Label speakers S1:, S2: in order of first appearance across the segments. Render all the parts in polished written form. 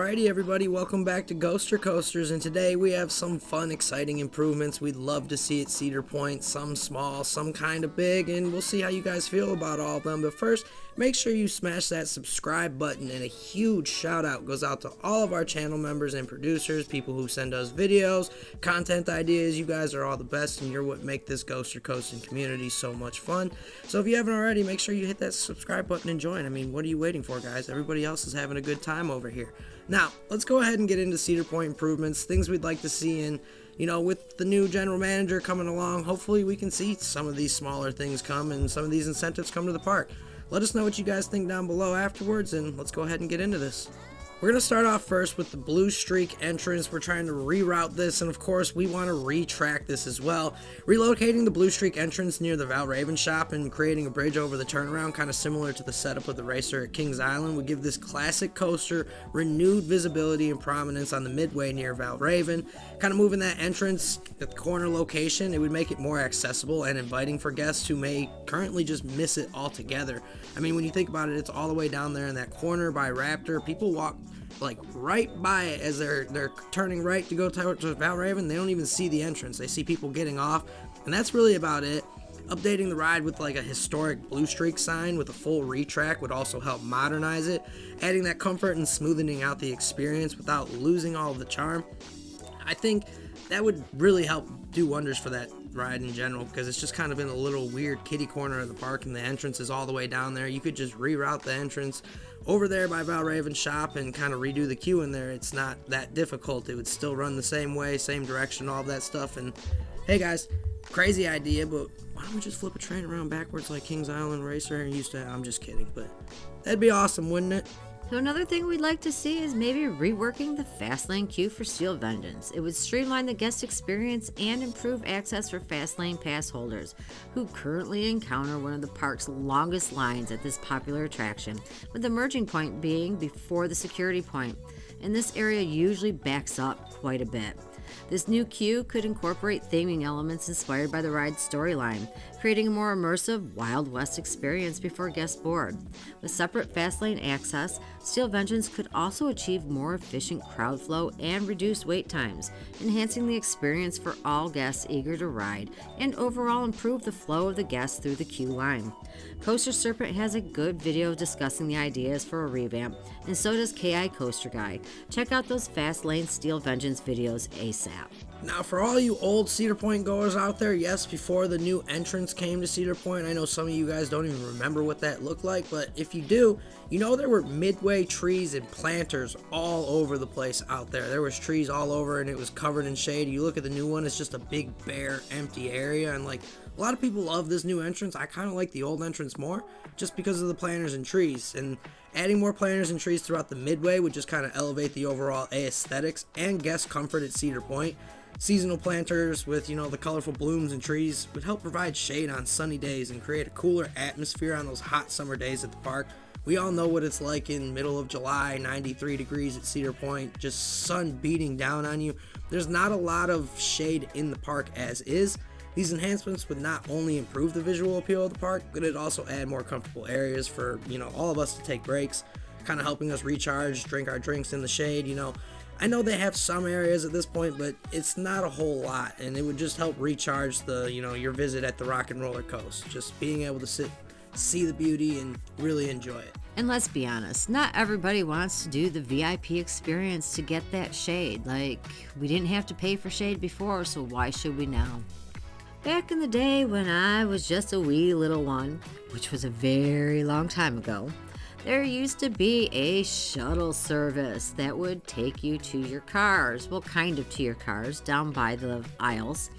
S1: Alrighty everybody, welcome back to Ghoster Coasters, and today we have some fun, exciting improvements we'd love to see at Cedar Point, some small, some kind of big, and we'll see how you guys feel about all of them. But first, make sure you smash that subscribe button, and a huge shout out goes out to all of our channel members and producers, people who send us videos, content ideas. You guys are all the best, and you're what make this Ghoster Coasting community so much fun. So if you haven't already, make sure you hit that subscribe button and join. I mean, what are you waiting for, guys? Everybody else is having a good time over here. Now, let's go ahead and get into Cedar Point improvements, things we'd like to see in, with the new general manager coming along. Hopefully we can see some of these smaller things come and some of these incentives come to the park. Let us know what you guys think down below afterwards, and let's go ahead and get into this. We're going to start off first with the Blue Streak entrance. We're trying to reroute this, and of course we want to retrack this as well. Relocating the Blue Streak entrance near the Valraven shop and creating a bridge over the turnaround, kind of similar to the setup of the racer at Kings Island, would give this classic coaster renewed visibility and prominence on the Midway near Valraven. Kind of moving that entrance at the corner location, it would make it more accessible and inviting for guests who may currently just miss it altogether. I mean, when you think about it, it's all the way down there in that corner by Raptor. People walk like right by it as they're turning right to go towards Valraven. They don't even see the entrance. They see people getting off, and that's really about it. Updating the ride with like a historic Blue Streak sign with a full retrack would also help modernize it, adding that comfort and smoothing out the experience without losing all of the charm. I think that would really help do wonders for that ride in general, because it's just kind of in a little weird kitty corner of the park, and the entrance is all the way down there. You could just reroute the entrance over there by Valraven shop and kind of redo the queue in there. It's not that difficult. It would still run the same way, same direction, all that stuff. And hey guys, crazy idea, but why don't we just flip a train around backwards like Kings Island Racer used to? I'm just kidding, but that'd be awesome, wouldn't it?
S2: So another thing we'd like to see is maybe reworking the fast lane queue for Steel Vengeance. It would streamline the guest experience and improve access for fast lane pass holders who currently encounter one of the park's longest lines at this popular attraction, with the merging point being before the security point, and this area usually backs up quite a bit. This new queue could incorporate theming elements inspired by the ride's storyline, creating a more immersive Wild West experience before guests board. With separate fast lane access, Steel Vengeance could also achieve more efficient crowd flow and reduced wait times, enhancing the experience for all guests eager to ride, and overall improve the flow of the guests through the queue line. Coaster Serpent has a good video discussing the ideas for a revamp, and so does KI Coaster Guy. Check out those fast lane Steel Vengeance videos ASAP.
S1: Now, for all you old Cedar Point goers out there, yes, before the new entrance came to Cedar Point, I know some of you guys don't even remember what that looked like, but if you do, there were Midway trees and planters all over the place out there. There was trees all over, and it was covered in shade. You look at the new one, it's just a big, bare, empty area, and like, a lot of people love this new entrance. I kind of like the old entrance more, just because of the planters and trees, and adding more planters and trees throughout the Midway would just kind of elevate the overall aesthetics and guest comfort at Cedar Point. Seasonal planters with, the colorful blooms and trees would help provide shade on sunny days and create a cooler atmosphere on those hot summer days at the park. We all know what it's like in middle of July, 93 degrees at Cedar Point, just sun beating down on you. There's not a lot of shade in the park as is. These enhancements would not only improve the visual appeal of the park, but it'd also add more comfortable areas for, all of us to take breaks, kind of helping us recharge, drink our drinks in the shade, I know they have some areas at this point, but it's not a whole lot, and it would just help recharge the, your visit at the Rock and Roller Coaster. Just being able to sit, see the beauty, and really enjoy it.
S2: And let's be honest, not everybody wants to do the VIP experience to get that shade. Like, we didn't have to pay for shade before, so why should we now? Back in the day when I was just a wee little one, which was a very long time ago, there used to be a shuttle service that would take you to your cars, well, kind of to your cars, down by the aisles,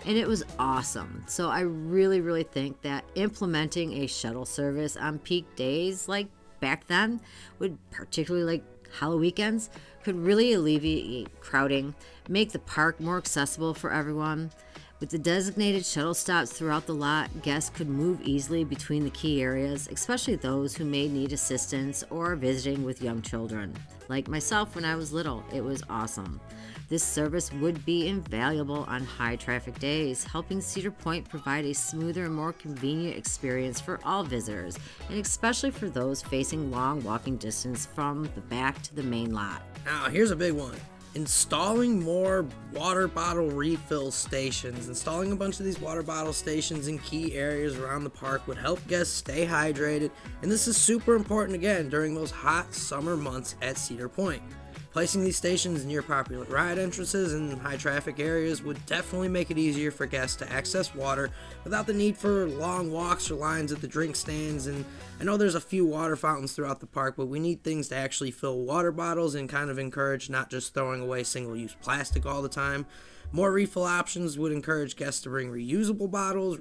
S2: and it was awesome. So I really, really think that implementing a shuttle service on peak days like back then, would particularly like Halloweekends, could really alleviate crowding, make the park more accessible for everyone. With the designated shuttle stops throughout the lot, guests could move easily between the key areas, especially those who may need assistance or are visiting with young children. Like myself when I was little, it was awesome. This service would be invaluable on high traffic days, helping Cedar Point provide a smoother and more convenient experience for all visitors, and especially for those facing long walking distance from the back to the main lot.
S1: Now, here's a big one. Installing more water bottle refill stations. Installing a bunch of these water bottle stations in key areas around the park would help guests stay hydrated, and this is super important again during those hot summer months at Cedar Point. Placing these stations near popular ride entrances and high traffic areas would definitely make it easier for guests to access water without the need for long walks or lines at the drink stands. And I know there's a few water fountains throughout the park, but we need things to actually fill water bottles and kind of encourage not just throwing away single-use plastic all the time. More refill options would encourage guests to bring reusable bottles,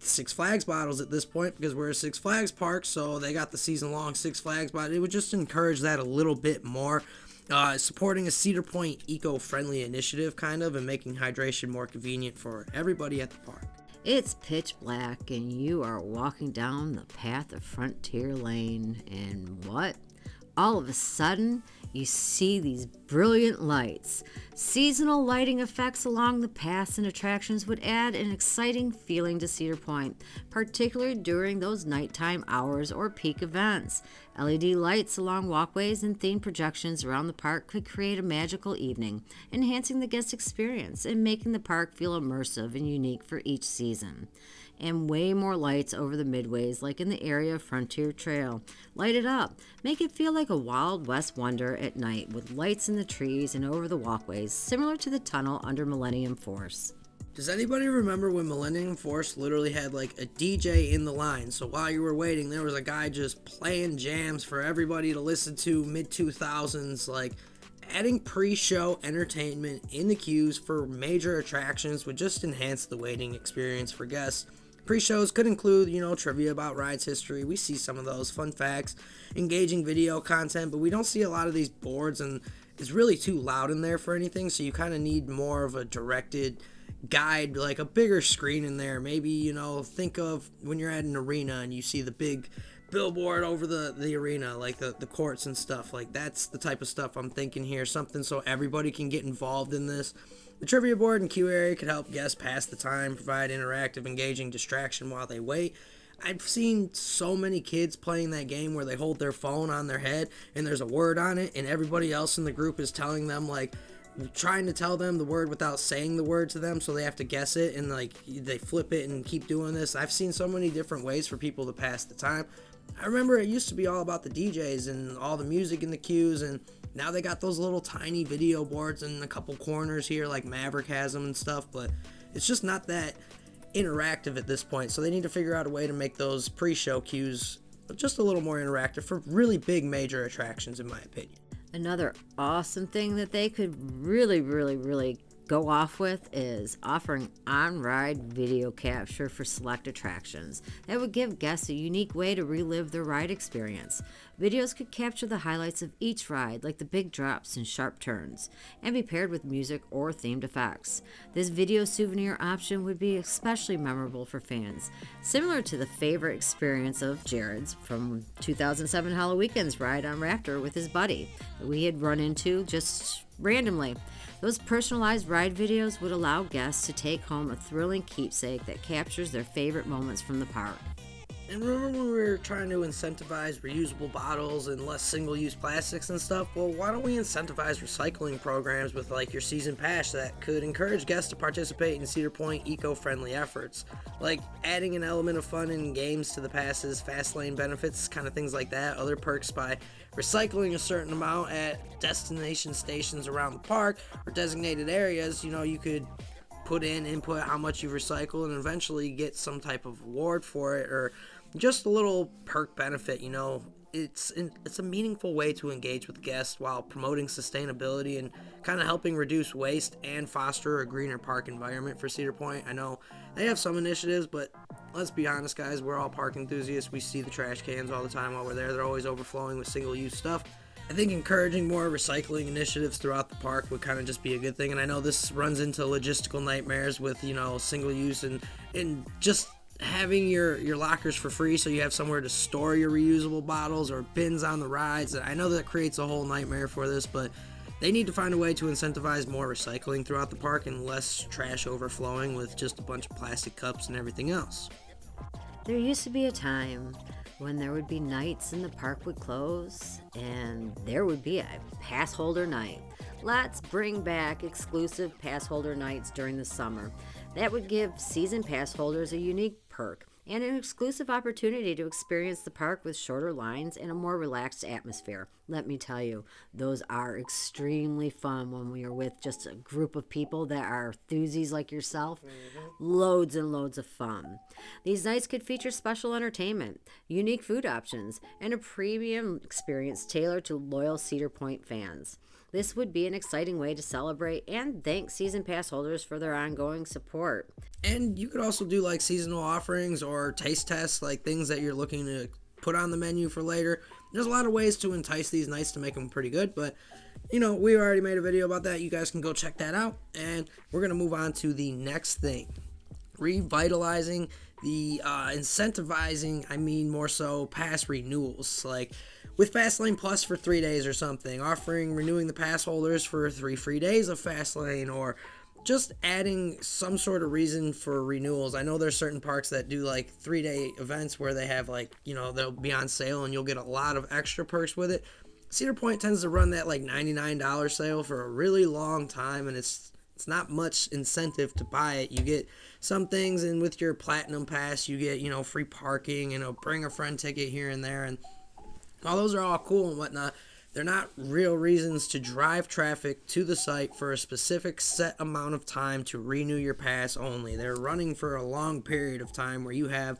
S1: Six Flags bottles at this point, because we're a Six Flags park, so they got the season-long Six Flags bottle. It would just encourage that a little bit more. Supporting a Cedar Point eco-friendly initiative, kind of, and making hydration more convenient for everybody at the park.
S2: It's pitch black and you are walking down the path of Frontier Lane, and what? All of a sudden, you see these brilliant lights. Seasonal lighting effects along the paths and attractions would add an exciting feeling to Cedar Point, particularly during those nighttime hours or peak events. LED lights along walkways and themed projections around the park could create a magical evening, enhancing the guest experience and making the park feel immersive and unique for each season. And way more lights over the midways, like in the area of Frontier Trail. Light it up. Make it feel like a Wild West wonder at night, with lights in the trees and over the walkways, similar to the tunnel under Millennium Force.
S1: Does anybody remember when Millennium Force literally had like a DJ in the line? So while you were waiting, there was a guy just playing jams for everybody to listen to mid-2000s. Like, adding pre-show entertainment in the queues for major attractions would just enhance the waiting experience for guests. Pre-shows could include, trivia about rides history. We see some of those, fun facts, engaging video content, but we don't see a lot of these boards, and it's really too loud in there for anything, so you kind of need more of a directed guide, like a bigger screen in there. Maybe, think of when you're at an arena and you see the big billboard over the arena, like the courts and stuff. Like, that's the type of stuff I'm thinking here, something so everybody can get involved in this. The trivia board and queue area could help guests pass the time, provide interactive, engaging distraction while they wait. I've seen so many kids playing that game where they hold their phone on their head and there's a word on it, and everybody else in the group is telling them, like, trying to tell them the word without saying the word to them, so they have to guess it, and like they flip it and keep doing this. I've seen so many different ways for people to pass the time. I remember it used to be all about the DJs and all the music in the queues, and now they got those little tiny video boards in a couple corners here, like Maverick has them and stuff, but it's just not that interactive at this point. So they need to figure out a way to make those pre-show queues just a little more interactive for really big major attractions, in my opinion.
S2: Another awesome thing that they could really go off with is offering on-ride video capture for select attractions. That would give guests a unique way to relive their ride experience. Videos could capture the highlights of each ride, like the big drops and sharp turns, and be paired with music or themed effects. This video souvenir option would be especially memorable for fans, similar to the favorite experience of Jared's from 2007 Halloweekends ride on Raptor with his buddy that we had run into just randomly. Those personalized ride videos would allow guests to take home a thrilling keepsake that captures their favorite moments from the park.
S1: And remember when we were trying to incentivize reusable bottles and less single-use plastics and stuff? Well, why don't we incentivize recycling programs with like your season pass that could encourage guests to participate in Cedar Point eco-friendly efforts? Like adding an element of fun and games to the passes, fast lane benefits, kind of things like that, other perks by recycling a certain amount at destination stations around the park or designated areas. You could put in input how much you recycle and eventually get some type of reward for it, or just a little perk benefit. It's a meaningful way to engage with guests while promoting sustainability and kind of helping reduce waste and foster a greener park environment for Cedar Point. I know they have some initiatives, but let's be honest, guys, we're all park enthusiasts. We see the trash cans all the time while we're there. They're always overflowing with single-use stuff. I think encouraging more recycling initiatives throughout the park would kind of just be a good thing. And I know this runs into logistical nightmares with, single use and just having your lockers for free so you have somewhere to store your reusable bottles or bins on the rides. I know that creates a whole nightmare for this, but they need to find a way to incentivize more recycling throughout the park and less trash overflowing with just a bunch of plastic cups and everything else.
S2: There used to be a time when there would be nights and the park would close and there would be a pass holder night. Let's bring back exclusive pass holder nights during the summer. That would give season pass holders a unique perk and an exclusive opportunity to experience the park with shorter lines and a more relaxed atmosphere. Let me tell you, those are extremely fun when we are with just a group of people that are enthusiasts like yourself. Loads and loads of fun. These nights could feature special entertainment, unique food options, and a premium experience tailored to loyal Cedar Point fans. This would be an exciting way to celebrate and thank season pass holders for their ongoing support.
S1: And you could also do like seasonal offerings or taste tests, like things that you're looking to put on the menu for later. There's a lot of ways to entice these nights to make them pretty good, but we already made a video about that. You guys can go check that out. And we're going to move on to the next thing. Revitalizing the incentivizing, more so pass renewals. Like with Fastlane Plus for 3 days or something, renewing the pass holders for 3 free days of Fastlane, or just adding some sort of reason for renewals. I know there's certain parks that do like 3-day events where they have they'll be on sale and you'll get a lot of extra perks with it. Cedar Point tends to run that like $99 sale for a really long time, and it's not much incentive to buy it. You get some things, and with your Platinum Pass, you get, free parking, bring a friend ticket here and there, and while those are all cool and whatnot, they're not real reasons to drive traffic to the site for a specific set amount of time to renew your pass only. They're running for a long period of time where you have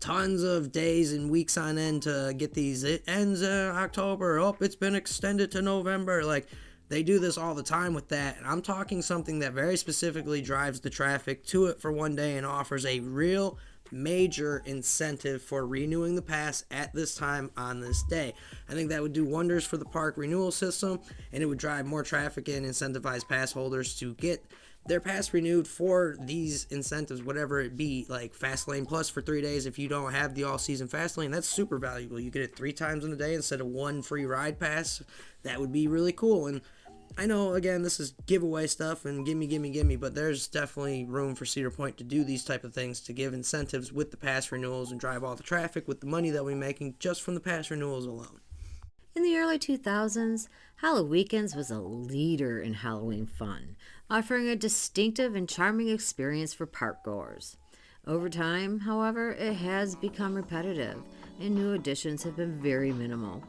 S1: tons of days and weeks on end to get these. It ends October. Oh, it's been extended to November. Like, they do this all the time with that. And I'm talking something that very specifically drives the traffic to it for one day and offers a real major incentive for renewing the pass at this time on this day. I think that would do wonders for the park renewal system, and it would drive more traffic and incentivize pass holders to get their pass renewed for these incentives, whatever it be. Like Fastlane Plus for 3 days. If you don't have the all-season Fastlane, that's super valuable. You get it 3 times in a day instead of 1 free ride pass. That would be really cool. And I know, again, this is giveaway stuff and gimme, but there's definitely room for Cedar Point to do these type of things, to give incentives with the pass renewals and drive all the traffic with the money that we're making just from the pass renewals alone.
S2: In the early 2000s, Halloweekends was a leader in Halloween fun, offering a distinctive and charming experience for park goers. Over time, however, it has become repetitive, and new additions have been very minimal.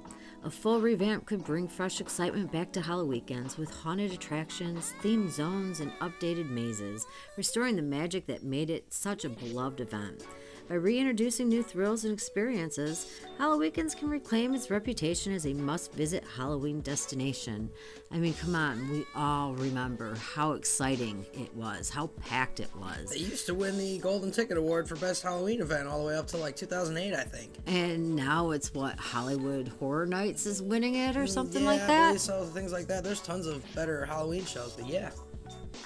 S2: A full revamp could bring fresh excitement back to Halloweekends with haunted attractions, themed zones, and updated mazes, restoring the magic that made it such a beloved event. By reintroducing new thrills and experiences, Halloweekends can reclaim its reputation as a must-visit Halloween destination. Come on, we all remember how exciting it was, how packed it was.
S1: They used to win the Golden Ticket Award for Best Halloween Event all the way up to like 2008, I think.
S2: And now it's Hollywood Horror Nights is winning it or something like
S1: I
S2: that?
S1: believe so, things like that. There's tons of better Halloween shows, but yeah.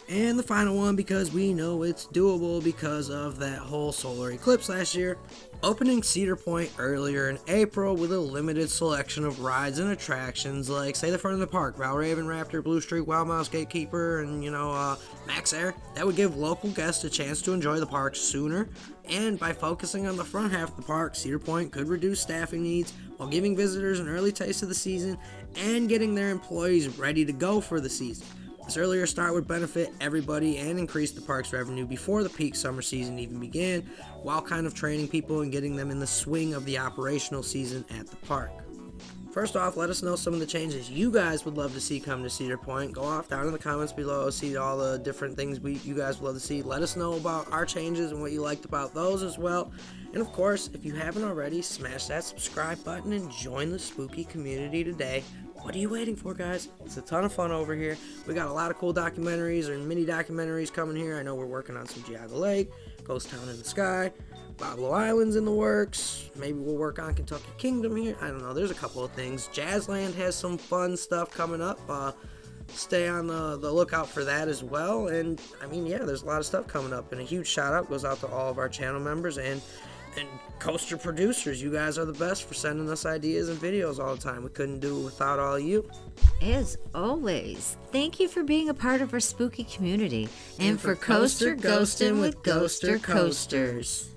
S1: And the final one, because we know it's doable because of that whole solar eclipse last year, opening Cedar Point earlier in April with a limited selection of rides and attractions like, say, the front of the park, Valraven, Raptor, Blue Streak, Wild Mouse, Gatekeeper, and, Max Air. That would give local guests a chance to enjoy the park sooner, and by focusing on the front half of the park, Cedar Point could reduce staffing needs while giving visitors an early taste of the season and getting their employees ready to go for the season. This earlier start would benefit everybody and increase the park's revenue before the peak summer season even began, while kind of training people and getting them in the swing of the operational season at the park. First off, let us know some of the changes you guys would love to see come to Cedar Point. Go off down in the comments below, see all the different things you guys would love to see. Let us know about our changes and what you liked about those as well. And of course, if you haven't already, smash that subscribe button and join the spooky community today. What are you waiting for, guys? It's a ton of fun over here. We got a lot of cool documentaries or mini documentaries coming here. I know we're working on some Geauga Lake, Ghost Town in the Sky, Pablo Island's in the works. Maybe we'll work on Kentucky Kingdom here. I don't know. There's a couple of things. Jazzland has some fun stuff coming up. Stay on the lookout for that as well. And, there's a lot of stuff coming up. And a huge shout out goes out to all of our channel members and coaster producers. You guys are the best for sending us ideas and videos all the time. We couldn't do it without all of you.
S2: As always, thank you for being a part of our spooky community and for Coaster Ghostin' with Ghoster Coasters.